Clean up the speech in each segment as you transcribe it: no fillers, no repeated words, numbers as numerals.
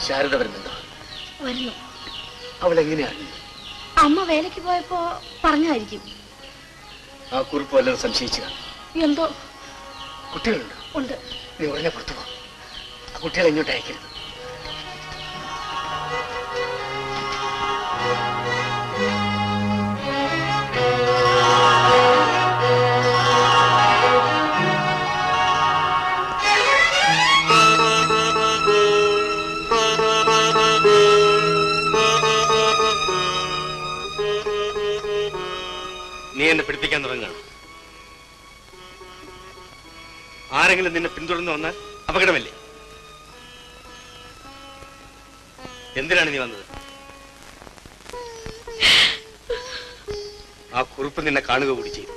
ശാരദ വരുന്നുണ്ടോ? വരുന്നു. അവൾ എങ്ങനെയാണ്? അമ്മ വേലയ്ക്ക് പോയപ്പോ പറഞ്ഞായിരിക്കും. ആ കുറിപ്പ് വല്ലതും സംശയിച്ചു? എന്തോ. കുട്ടികളുണ്ടോ? ഉണ്ട്. നീ ഉടനെ പുറത്തു പോ. ആ കുട്ടികളെ ഇങ്ങോട്ട് അയക്കരുത്. നീ എന്നെ പിടിപ്പിക്കാൻ തുടങ്ങുകയാണ്. ആരെങ്കിലും നിന്നെ പിന്തുടർന്ന് വന്നാൽ അപകടമല്ലേ? എന്തിനാണ് നീ വന്നത്? ആ കുറിപ്പ് നിന്നെ കാണുക കൂടി ചെയ്തു.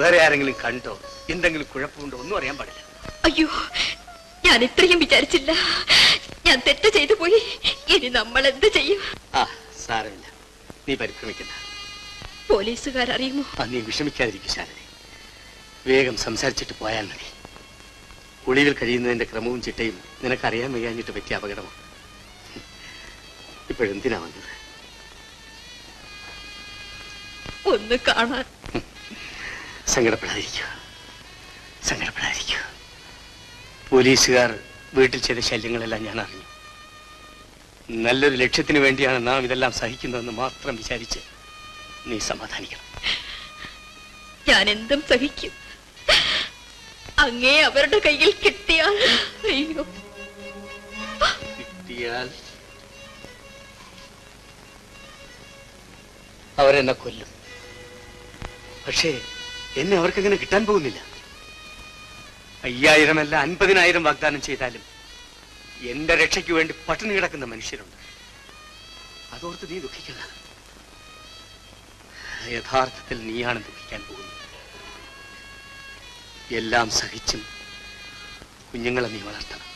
വേറെ ആരെങ്കിലും കണ്ടോ, എന്തെങ്കിലും കുഴപ്പമുണ്ടോ ഒന്നും അറിയാൻ പാടില്ല. അയ്യോ, ഞാൻ ഇത്രയും വിചാരിച്ചില്ല. ഞാൻ തെറ്റ് ചെയ്തു പോയി. ഇനി നമ്മൾ എന്ത് ചെയ്യും? ആ സാരമില്ല, നീ പരിഭ്രമിക്കണ്ട. പോലീസുകാരറിയുമോ? നീ വിഷമിക്കാതിരിക്കും ശാരദേ. വേഗം സംസാരിച്ചിട്ട് പോയാൽ മതി. ഒളിവിൽ കഴിയുന്നതിന്റെ ക്രമവും ചിട്ടയും നിനക്കറിയാൻ വയ്യാഞ്ഞിട്ട് പറ്റിയ അപകടമാണ്. ഇപ്പോഴെന്തിനാ വന്നത്? ഒന്ന് കാണാൻ. സങ്കടപ്പെടാതിരിക്കൂ, സങ്കടപ്പെടാതിരിക്കൂ. പോലീസുകാർ വീട്ടിൽ ചെയ്ത ശല്യങ്ങളെല്ലാം ഞാൻ അറിഞ്ഞു. നല്ലൊരു ലക്ഷ്യത്തിന് വേണ്ടിയാണ് നാം ഇതെല്ലാം സഹിക്കുന്നതെന്ന് മാത്രം വിചാരിച്ച് നീ സമാധാനിക്കണം. ഞാൻ എന്തും സഹിക്കും. അങ്ങേ അവരുടെ കയ്യിൽ കിട്ടിയാൽ. അയ്യോ, കിട്ടിയാൽ അവരെന്നെ കൊല്ലും. പക്ഷേ എന്നെ അവർക്കങ്ങനെ കിട്ടാൻ പോകുന്നില്ല. 5000 അല്ല 50,000 വാഗ്ദാനം ചെയ്താലും എന്റെ രക്ഷയ്ക്ക് വേണ്ടി പട്ടിണി കിടക്കുന്ന മനുഷ്യരുണ്ട്. അതോർത്ത് നീ ദുഃഖിക്കണ്ട. യഥാർത്ഥത്തിൽ നീയാണ് ദുഃഖിക്കാൻ പോകുന്നത്. എല്ലാം സഹിച്ചും കുഞ്ഞുങ്ങളെ നീ വളർത്തണം.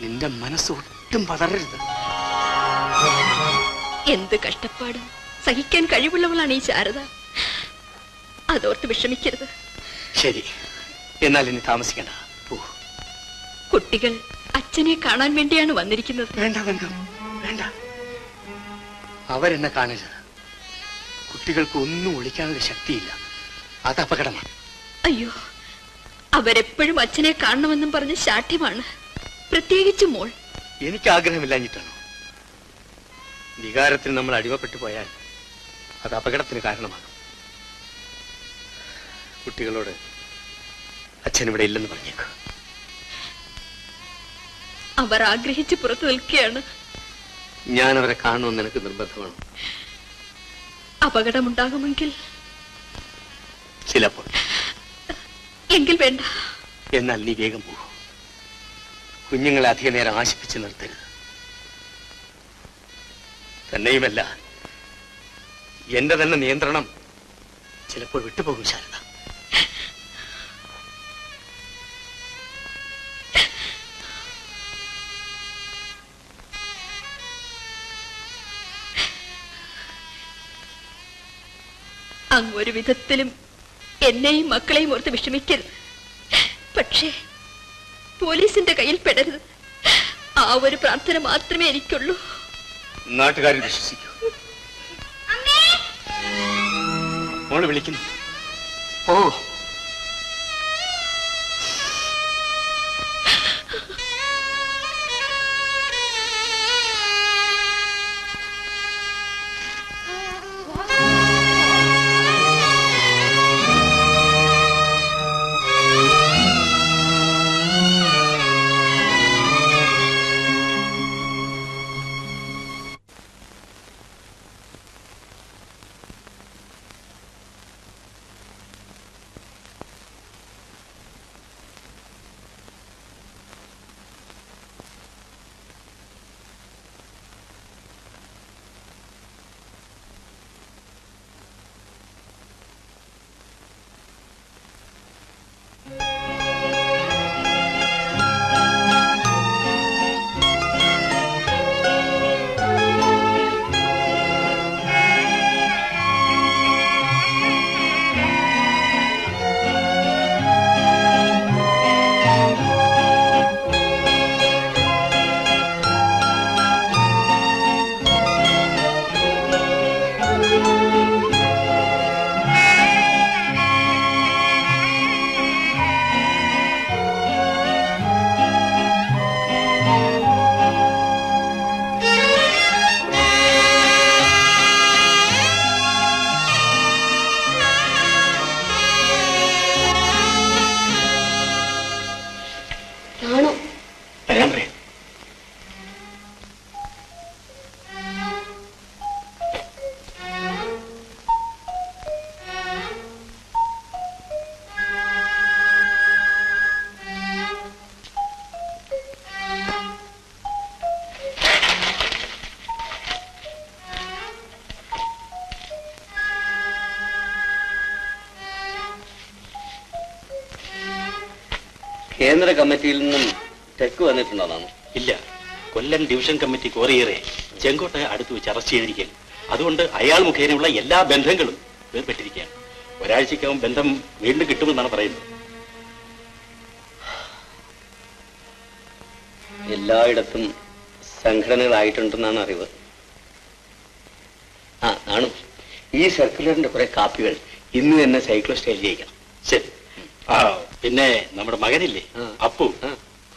നിന്റെ മനസ്സ് ഒട്ടും പതറരുത്. എന്ത് കഷ്ടപ്പാടും സഹിക്കാൻ കഴിവുള്ളവളാണ് ഈ ശാരദ. അതോർത്ത് വിഷമിക്കരുത്. ശരി, എന്നാൽ ഇനി താമസിക്കണ്ട, പോ. കുട്ടികൾ അച്ഛനെ കാണാൻ വേണ്ടിയാണ് വന്നിരിക്കുന്നത്. വേണ്ട വെങ്കം, വേണ്ട. അവരെന്നെ കാണരുത്. കുട്ടികൾക്ക് ഒന്നും ഒളിക്കാനുള്ള ശക്തിയില്ല. അത് അപകടമാണ്. അയ്യോ, അവരെപ്പോഴും അച്ഛനെ കാണണമെന്നും പറഞ്ഞ് ശാഠ്യമാണ്. പ്രത്യേകിച്ച് മോൾ. എനിക്ക് ആഗ്രഹമില്ലാഞ്ഞിട്ടാണോ? വികാരത്തിന് നമ്മൾ അടിമപ്പെട്ടു പോയാൽ അത് അപകടത്തിന് കാരണമാകും. കുട്ടികളോട് അച്ഛനിവിടെ ഇല്ലെന്ന് പറഞ്ഞേക്കൂ. അവർ ആഗ്രഹിച്ച് പുറത്തു നിൽക്കുകയാണ്. ഞാൻ അവരെ കാണുമെന്ന് എനിക്ക് നിർബന്ധമാണ്. അപകടമുണ്ടാകുമെങ്കിൽ? ചിലപ്പോൾ. എങ്കിൽ വേണ്ട. എന്നാൽ നീ വേഗം പോകും. കുഞ്ഞുങ്ങളെ അധിക നേരം ആശിപ്പിച്ച് നിർത്തരുത്. തന്നെയുമല്ല, എന്റെ തന്നെ നിയന്ത്രണം ചിലപ്പോൾ വിട്ടുപോകും ശാരദ. അങ്ങൊരു വിധത്തിലും എന്നെയും മക്കളെയും ഓർത്ത് വിഷമിക്കരുത്. പക്ഷേ പോലീസിന്റെ കയ്യിൽ പെടരുത്. ആ ഒരു പ്രാർത്ഥന മാത്രമേ എനിക്കുള്ളൂ. നാട്ടുകാരെ വിശ്വസിക്കൂ. മോള് വിളിക്കുന്നു. ഓ, ആണോ? വരാൻ പറയാം. കേന്ദ്ര കമ്മിറ്റിയിൽ നിന്നും ചെക്ക് വന്നിട്ടുണ്ടോന്നാണ്? ഇല്ല. കൊല്ലം ഡിവിഷൻ കമ്മിറ്റി കോറിയറെ ചെങ്കോട്ടെ അടുത്ത് വെച്ച് അറസ്റ്റ് ചെയ്തിരിക്കുകയാണ്. അതുകൊണ്ട് അയാൾ മുഖേനയുള്ള എല്ലാ ബന്ധങ്ങളും വേർപെട്ടിരിക്കുകയാണ്. ഒരാഴ്ചക്കകം ബന്ധം വീണ്ടും കിട്ടുമെന്നാണ് പറയുന്നത്. എല്ലായിടത്തും സംഘടനകളായിട്ടുണ്ടെന്നാണ് അറിവ്. ആണ്. ഈ സർക്കുലറിന്റെ കുറെ കാപ്പികൾ ഇന്ന് തന്നെ സൈക്ലോ സ്റ്റൈൽ ചെയ്യിക്കണം. ശരി. പിന്നെ നമ്മുടെ മകനില്ലേ അപ്പു,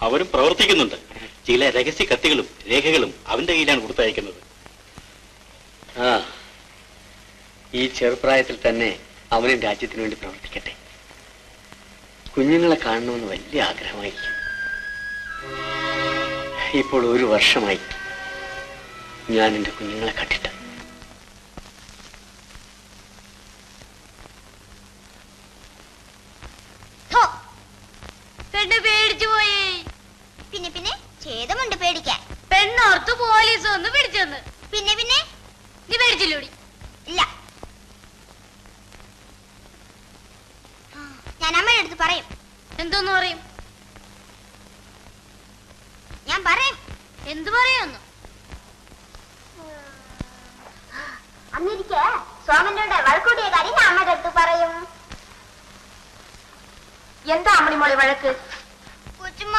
അവരും പ്രവർത്തിക്കുന്നുണ്ട്. ചില രഹസ്യ കത്തുകളും രേഖകളും അവന്റെ കയ്യിലാണ് കൊടുത്തയക്കുന്നത്. ഈ ചെറുപ്രായത്തിൽ തന്നെ അവനും രാജ്യത്തിന് വേണ്ടി പ്രവർത്തിക്കട്ടെ. കുഞ്ഞുങ്ങളെ കാണണമെന്ന് വലിയ ആഗ്രഹമായിരിക്കും. ഇപ്പോൾ 1 വർഷമായി ഞാൻ എൻ്റെ കുഞ്ഞുങ്ങളെ കണ്ടിട്ട്. പെണ്ണ് പേടിച്ചു പോയി. പിന്നെ പിന്നെ ഛേദമുണ്ട് പേടിക്കാൻ. പെണ്ണോർത്ത് പോലീസ് ഒന്ന് പിടിച്ചെന്ന്. പിന്നെ പിന്നെ നീ പേടിച്ചില്ലൂടി? ഇല്ല. ഞാൻ അമ്മയുടെ അടുത്ത് പറയും. എന്തോന്ന് പറയും? ഞാൻ പറയും. എന്തു പറയുന്നു? അന്നിരിക്കെ സോമനോട് വഴക്കൂട്ടിയ കാര്യം ഞാൻ അമ്മയുടെ അടുത്ത് പറയും. എന്താ അമ്മണിമോളെ വഴക്ക്? കൊച്ചുമ്മ,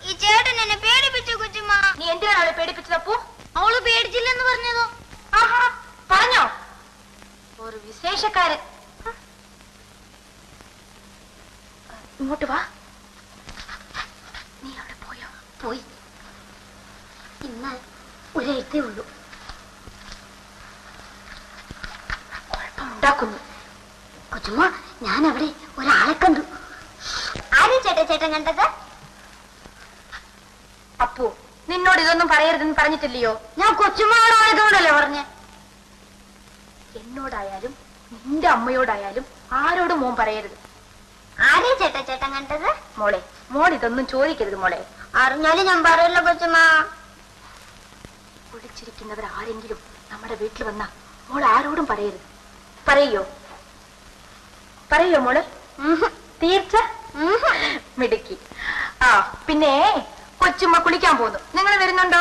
ഈ ചേട്ടൻ എന്നെ പേടിപ്പിച്ചു. കൊച്ചുമ്മ, നീ എന്തിനാണ് അവളെ പേടിപ്പിച്ചതപ്പോ? അവള് പേടിച്ചില്ലെന്ന് പറഞ്ഞതോ? ആഹാ, പറഞ്ഞോ? ഒരു വിശേഷക്കാരൻ. ഇങ്ങോട്ട് വാ. നീ അവിടെ പോയോ? പോയി. ഇന്ന് ഒരെഴുത്തേ ഉള്ളൂ. കുഴപ്പമുണ്ടാക്കുന്നു. കൊച്ചുമ്മ, ഞാൻ അവിടെ ഒരാളെ കണ്ടു. ആരും ചേട്ടൻ കണ്ടത്? അപ്പു, നിന്നോട് ഇതൊന്നും പറയരുതെന്ന് പറഞ്ഞിട്ടില്ലയോ? ഞാൻ കൊച്ചുമ്മയോടായതുകൊണ്ടല്ലേ പറഞ്ഞേ. എന്നോടായാലും നിന്റെ അമ്മയോടായാലും ആരോടും മോൻ പറയരുത്. ആരേ ചേട്ടൻ കണ്ടത്? മോളെ, മോൾ ഇതൊന്നും ചോദിക്കരുത് മോളെ. അറിഞ്ഞാലും ഞാൻ പറയല്ലോ കൊച്ചുമ്മ. ഒളിച്ചിരിക്കുന്നവർ ആരെങ്കിലും നമ്മുടെ വീട്ടിൽ വന്നാ മോൾ ആരോടും പറയരുത്. പറയോ? പറയോ മോള്? തീർച്ച? മിടുക്കി. പിന്നെ കൊച്ചുമ്മ കുളിക്കാൻ പോന്നു. നിങ്ങൾ വരുന്നുണ്ടോ?